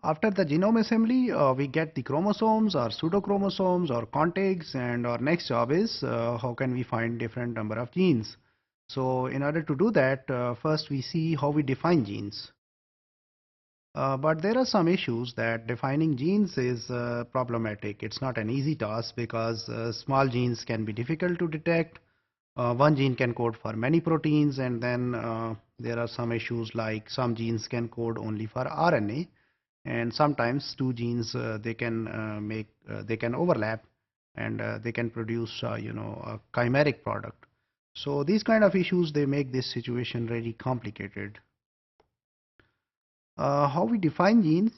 After the genome assembly, we get the chromosomes or pseudochromosomes or contigs, and our next job is how can we find different number of genes. So in order to do that, first we see how we define genes. But there are some issues that defining genes is problematic. It's not an easy task because small genes can be difficult to detect. One gene can code for many proteins, and then there are some issues like some genes can code only for RNA, and sometimes two genes they can overlap, and they can produce a chimeric product. So these kind of issues, they make this situation really complicated. How we define genes,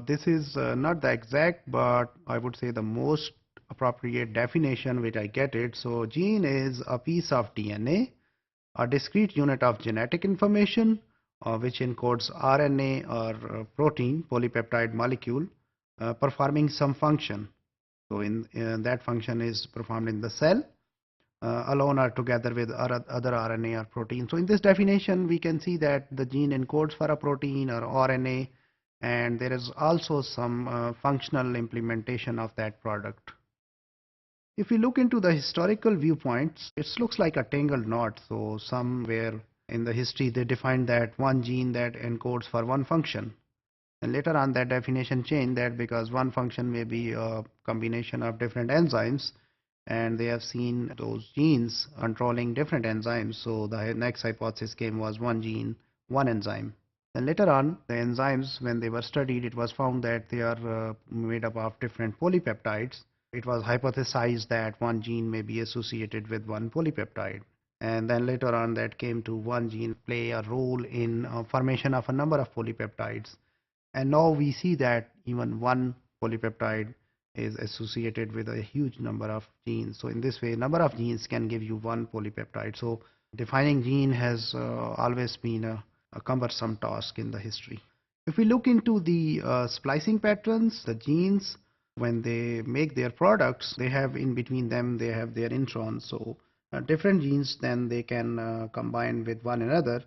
this is not the exact, but I would say the most appropriate definition which I get it. So gene is a piece of DNA, a discrete unit of genetic information, which encodes RNA or protein polypeptide molecule performing some function. So that function is performed in the cell alone or together with other RNA or protein. So in this definition, we can see that the gene encodes for a protein or RNA, and there is also some functional implementation of that product. If we look into the historical viewpoints, it looks like a tangled knot. So somewhere in the history, they defined that one gene that encodes for one function. And later on, that definition changed that because one function may be a combination of different enzymes, and they have seen those genes controlling different enzymes. So the next hypothesis came was one gene, one enzyme. Then later on, the enzymes, when they were studied, it was found that they are made up of different polypeptides. It was hypothesized that one gene may be associated with one polypeptide. And then later on, that came to one gene play a role in formation of a number of polypeptides. And now we see that even one polypeptide is associated with a huge number of genes. So in this way, number of genes can give you one polypeptide. So defining gene has always been a cumbersome task in the history. If we look into the splicing patterns, the genes, when they make their products, they have in between them, they have their introns. So different genes, then they can combine with one another.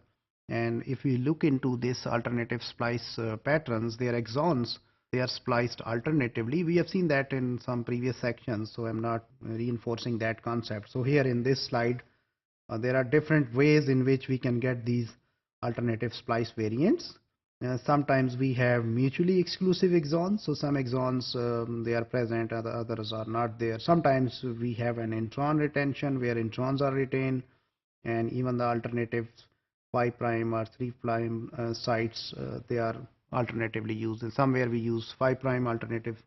And if we look into this alternative splice patterns, their exons, they are spliced alternatively. We have seen that in some previous sections, so I'm not reinforcing that concept. So here in this slide, there are different ways in which we can get these alternative splice variants. Sometimes we have mutually exclusive exons, so some exons they are present, others are not there. Sometimes we have an intron retention where introns are retained, and even the alternative 5' or 3' sites, they are alternatively used. And somewhere we use 5' alternative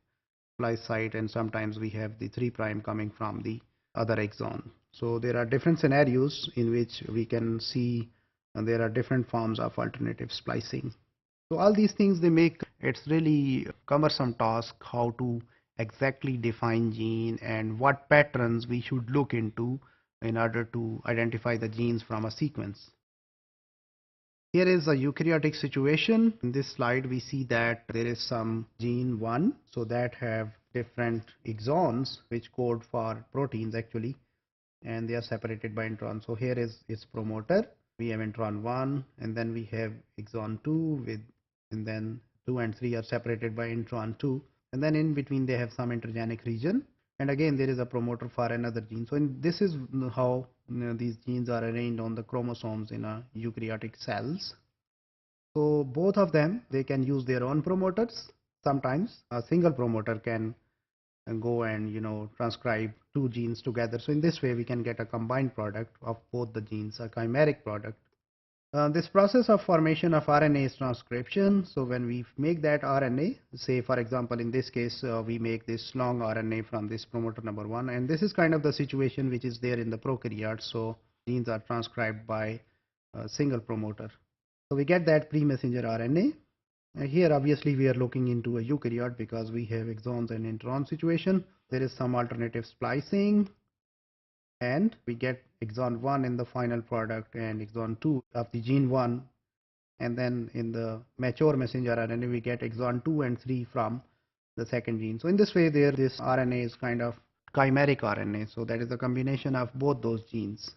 splice site, and sometimes we have the 3' coming from the other exon. So there are different scenarios in which we can see there are different forms of alternative splicing. So all these things, they make it's really cumbersome task how to exactly define gene and what patterns we should look into in order to identify the genes from a sequence. Here is a eukaryotic situation. In this slide, we see that there is some gene 1, so that have different exons which code for proteins actually, and they are separated by introns. So here is its promoter. We have intron 1, and then we have exon 2 with, and then 2 and 3 are separated by intron 2, and then in between they have some intergenic region, and again there is a promoter for another gene. So this is how these genes are arranged on the chromosomes in a eukaryotic cells. So both of them, they can use their own promoters. Sometimes a single promoter can go and transcribe two genes together. So in this way we can get a combined product of both the genes, a chimeric product. This process of formation of RNA is transcription. So when we make that RNA, say for example in this case we make this long RNA from this promoter number 1, and this is kind of the situation which is there in the prokaryotes. So genes are transcribed by a single promoter. So we get that pre-messenger RNA. Here obviously we are looking into a eukaryote because we have exons and intron situation. There is some alternative splicing, and we get exon 1 in the final product and exon 2 of the gene 1, and then in the mature messenger RNA we get exon 2 and 3 from the second gene. So in this way this RNA is kind of chimeric RNA, so that is a combination of both those genes,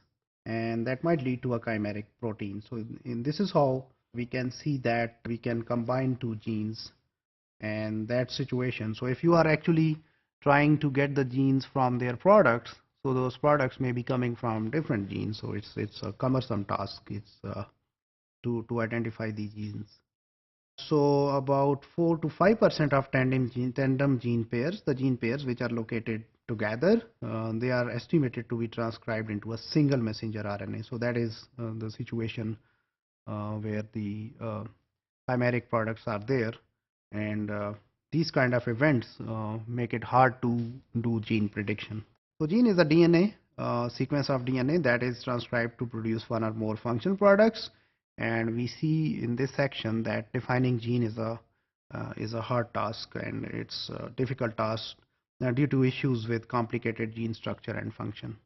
and that might lead to a chimeric protein. So this is how we can see that we can combine two genes and that situation. So if you are actually trying to get the genes from their products, so those products may be coming from different genes, so it's a cumbersome task. It's to identify the genes. So about 4 to 5% of tandem gene pairs, the gene pairs which are located together, they are estimated to be transcribed into a single messenger RNA. So that is the situation where the chimeric products are there, and these kind of events make it hard to do gene prediction. So gene is a DNA sequence of DNA that is transcribed to produce one or more functional products, and we see in this section that defining gene is a hard task, and it's a difficult task due to issues with complicated gene structure and function.